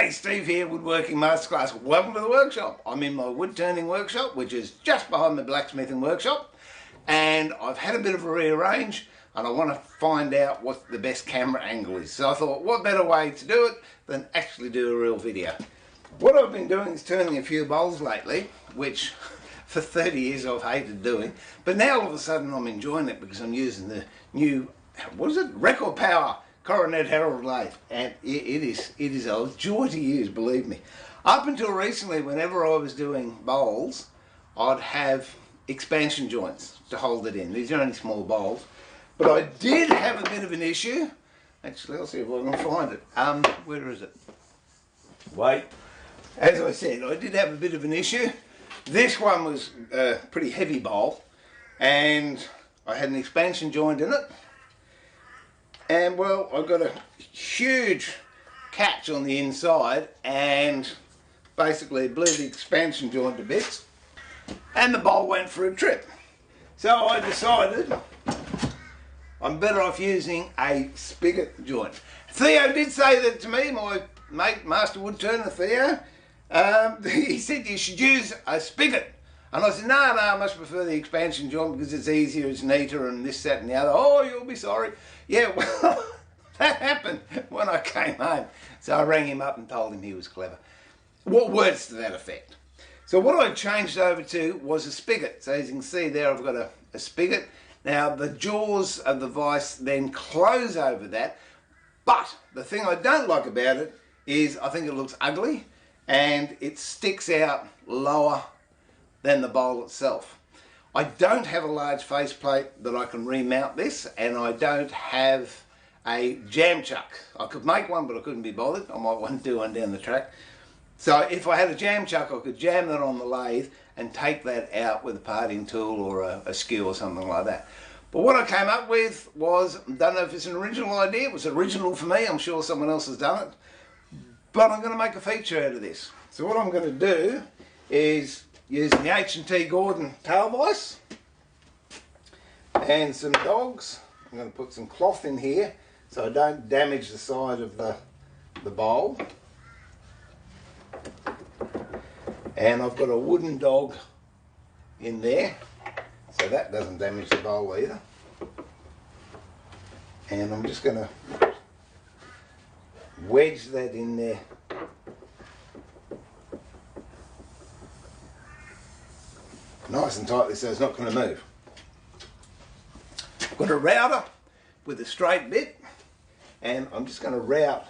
G'day, Steve here, Woodworking Masterclass. Welcome to the workshop. I'm in my wood turning workshop, which is just behind the blacksmithing workshop, and I've had a bit of a rearrange and I want to find out what the best camera angle is. So I thought, what better way to do it than actually do a real video. What I've been doing is turning a few bowls lately, which for 30 years I've hated doing, but now all of a sudden I'm enjoying it because I'm using the new, Record Power Coronet Herald lathe, and it is a joy to use, believe me. Up until recently, whenever I was doing bowls, I'd have expansion joints to hold it in. These are only small bowls, but I did have a bit of an issue. Actually, I'll see if I can find it. Where is it? Wait. As I said, I did have a bit of an issue. This one was a pretty heavy bowl, and I had an expansion joint in it. And well, I got a huge catch on the inside and basically blew the expansion joint to bits, and the bowl went for a trip. So I decided I'm better off using a spigot joint. Theo did say that to me, my mate, Master Wood Turner Theo. He said you should use a spigot. And I said, no, I much prefer the expansion joint because it's easier, it's neater, and this, that, and the other. Oh, you'll be sorry. Yeah, well, that happened when I came home. So I rang him up and told him he was clever. What words to that effect? So what I changed over to was a spigot. So as you can see there, I've got a spigot. Now, the jaws of the vise then close over that. But the thing I don't like about it is I think it looks ugly and it sticks out lower than the bowl itself. I don't have a large faceplate that I can remount this, and I don't have a jam chuck. I could make one, but I couldn't be bothered. I might want to do one down the track. So if I had a jam chuck, I could jam that on the lathe and take that out with a parting tool or a skew or something like that. But what I came up with was, I don't know if it's an original idea, it was original for me, I'm sure someone else has done it, but I'm going to make a feature out of this. So what I'm going to do is, using the H&T Gordon tail vise and some dogs, I'm going to put some cloth in here so I don't damage the side of the bowl. And I've got a wooden dog in there, so that doesn't damage the bowl either. And I'm just going to wedge that in there. Nice and tightly so it's not going to move. I've got a router with a straight bit, and I'm just going to route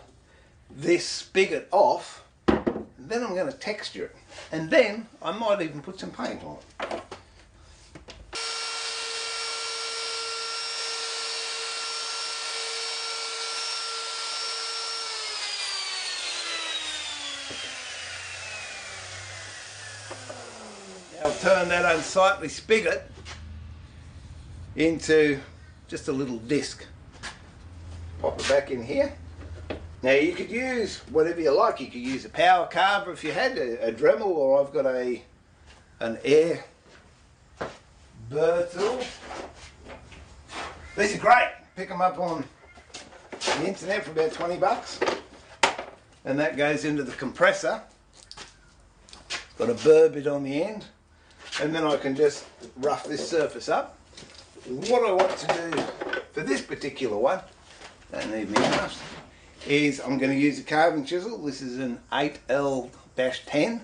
this spigot off, and then I'm going to texture it, and then I might even put some paint on it. I'll turn that unsightly spigot into just a little disc. Pop it back in here. Now you could use whatever you like. You could use a power carver if you had a Dremel, or I've got an air burr tool. These are great. Pick them up on the internet for about 20 bucks. And that goes into the compressor. It's got a burr bit on the end. And then I can just rough this surface up. What I want to do for this particular one, don't need me enough, is I'm going to use a carving chisel. This is an 8L-10,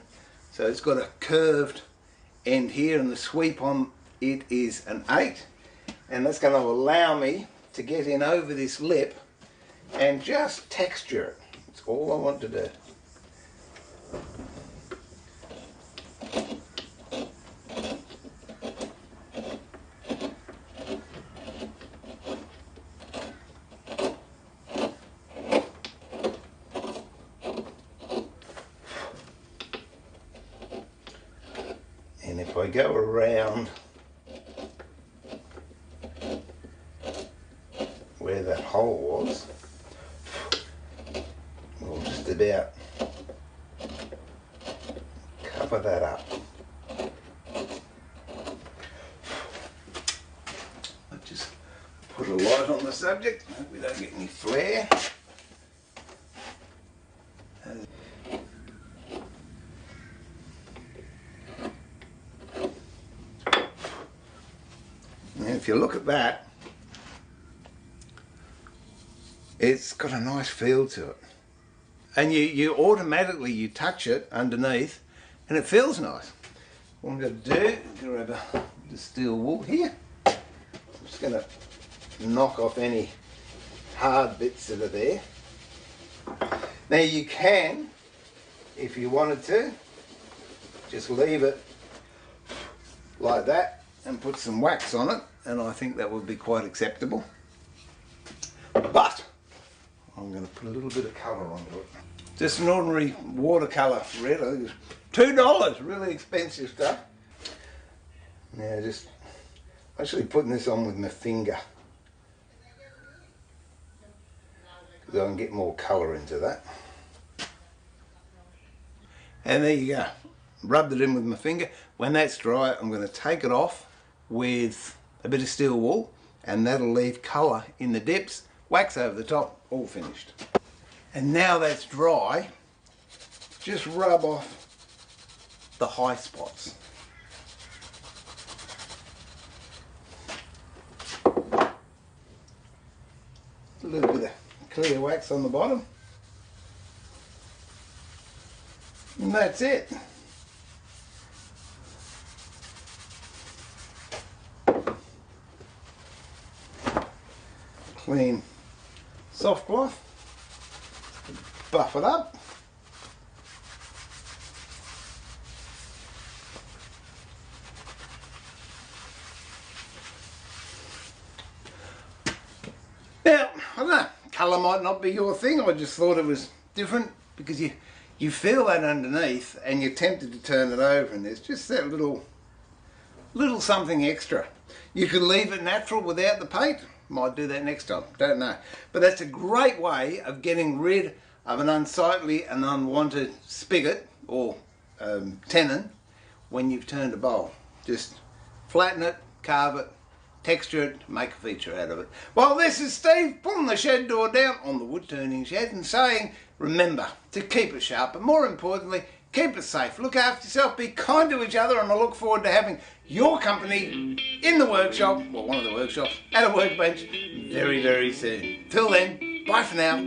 so it's got a curved end here, and the sweep on it is an 8, and that's going to allow me to get in over this lip and just texture it. That's all I want to do. And if I go around where that hole was, we'll just about cover that up. I'll just put a light on the subject, hope we don't get any flare. if you look at that, it's got a nice feel to it. And you automatically, you touch it underneath and it feels nice. What I'm going to do, grab the steel wool here. I'm just going to knock off any hard bits that are there. Now you can, if you wanted to, just leave it like that and put some wax on it, and I think that would be quite acceptable. But I'm going to put a little bit of colour onto it. Just an ordinary watercolour red. I think it's $2, really expensive stuff. Now just actually putting this on with my finger, because I can get more colour into that. And there you go. Rubbed it in with my finger. When that's dry, I'm going to take it off with a bit of steel wool, and that'll leave colour in the dips, wax over the top, all finished. And now that's dry, just rub off the high spots. A little bit of clear wax on the bottom. And that's it. Clean soft cloth, buff it up. Now, I don't know, colour might not be your thing. I just thought it was different because you feel that underneath and you're tempted to turn it over, and there's just that little something extra. You could leave it natural without the paint. Might do that next time, don't know. But that's a great way of getting rid of an unsightly and unwanted spigot or tenon when you've turned a bowl. Just flatten it, carve it, texture it, make a feature out of it. Well, this is Steve pulling the shed door down on the wood turning shed and saying, remember to keep it sharp, but more importantly, keep it safe. Look after yourself, be kind to each other, and I look forward to having your company in the workshop, or one of the workshops, at a workbench very, very soon. Till then, bye for now.